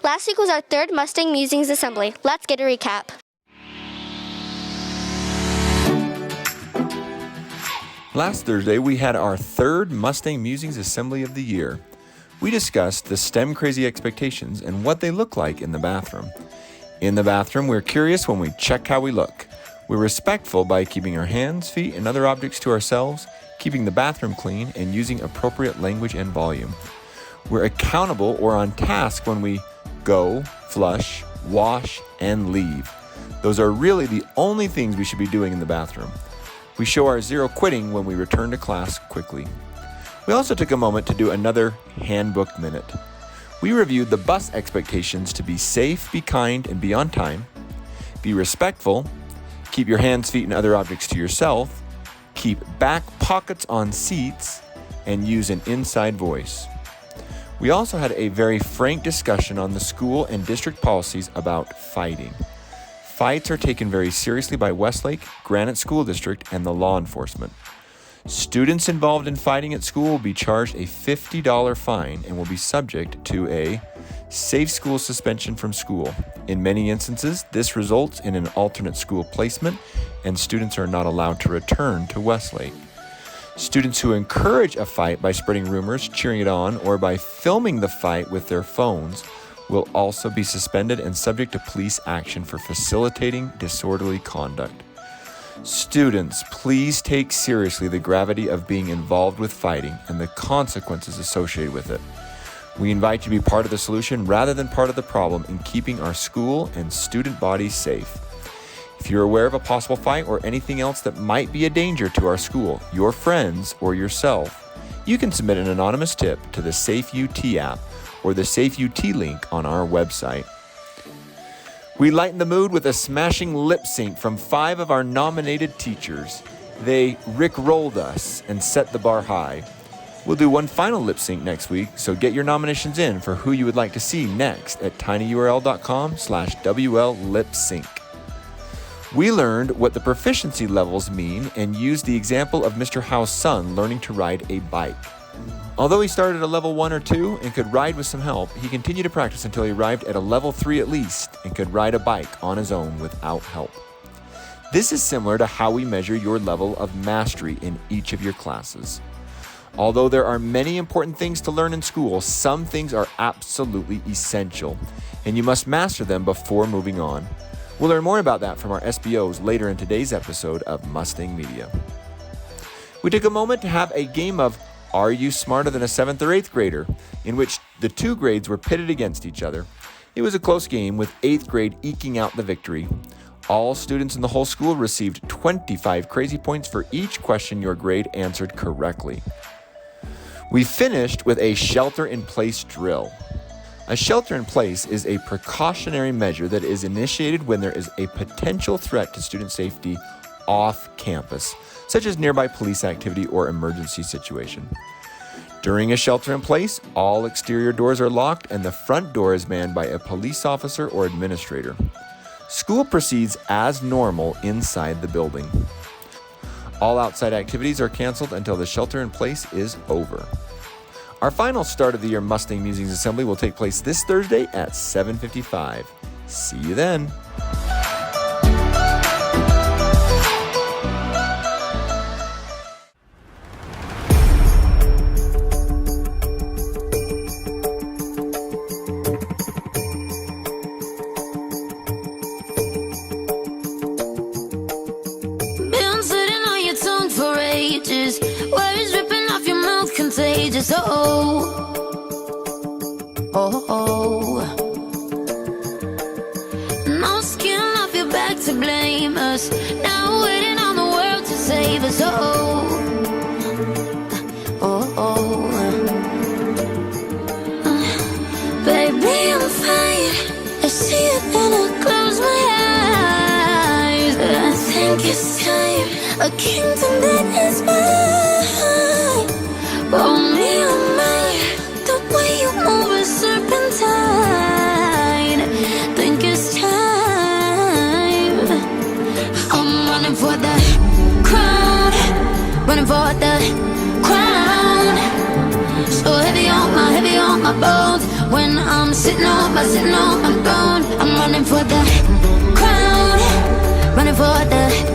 Last week was our third Mustang Musings assembly. Let's get a recap. Last Thursday, we had our third Mustang Musings assembly of the year. We discussed the STEM crazy expectations and what they look like in the bathroom. In the bathroom, we're curious when we check how we look. We're respectful by keeping our hands, feet, and other objects to ourselves, keeping the bathroom clean, and using appropriate language and volume. We're accountable or on task when we go, flush, wash, and leave. Those are really the only things we should be doing in the bathroom. We show our zero quitting when we return to class quickly. We also took a moment to do another handbook minute. We reviewed the bus expectations to be safe, be kind, and be on time, be respectful, keep your hands, feet, and other objects to yourself, keep back pockets on seats, and use an inside voice. We also had a very frank discussion on the school and district policies about fighting. Fights are taken very seriously by Westlake, Granite School District, and the law enforcement. Students involved in fighting at school will be charged a $50 fine and will be subject to a safe school suspension from school. In many instances, this results in an alternate school placement, and students are not allowed to return to Westlake. Students who encourage a fight by spreading rumors, cheering it on, or by filming the fight with their phones will also be suspended and subject to police action for facilitating disorderly conduct. Students, please take seriously the gravity of being involved with fighting and the consequences associated with it. We invite you to be part of the solution rather than part of the problem in keeping our school and student bodies safe. If you're aware of a possible fight or anything else that might be a danger to our school, your friends, or yourself, you can submit an anonymous tip to the Safe UT app or the Safe UT link on our website. We lighten the mood with a smashing lip sync from 5 of our nominated teachers. They rickrolled us and set the bar high. We'll do one final lip sync next week, so get your nominations in for who you would like to see next at tinyurl.com/WLLipsync. We learned what the proficiency levels mean and used the example of Mr. Howe's son learning to ride a bike. Although he started at level 1 or 2 and could ride with some help, he continued to practice until he arrived at a level 3 at least and could ride a bike on his own without help. This is similar to how we measure your level of mastery in each of your classes. Although there are many important things to learn in school, some things are absolutely essential, and you must master them before moving on. We'll learn more about that from our SBOs later in today's episode of Mustang Media. We took a moment to have a game of Are You Smarter Than a 7th or 8th Grader, in which the 2 grades were pitted against each other. It was a close game with 8th grade eking out the victory. All students in the whole school received 25 crazy points for each question your grade answered correctly. We finished with a shelter-in-place drill. A shelter-in-place is a precautionary measure that is initiated when there is a potential threat to student safety off campus, such as nearby police activity or emergency situation. During a shelter-in-place, all exterior doors are locked and the front door is manned by a police officer or administrator. School proceeds as normal inside the building. All outside activities are canceled until the shelter-in-place is over. Our final start of the year Mustang Musings Assembly will take place this Thursday at 7:55. See you then. Been sitting on your tongue for ages, words ripping off your mouth contagious. No skin off your back to blame us, now waiting on the world to save us. Baby, I'm fine, I see it and I close my eyes. I think it's time, a kingdom that is mine. Oh me, oh my, the way you move is serpentine. Think it's time. I'm running for the crown, running for the crown. So heavy on my bones. When I'm sitting on my throne, I'm running for the crown, running for the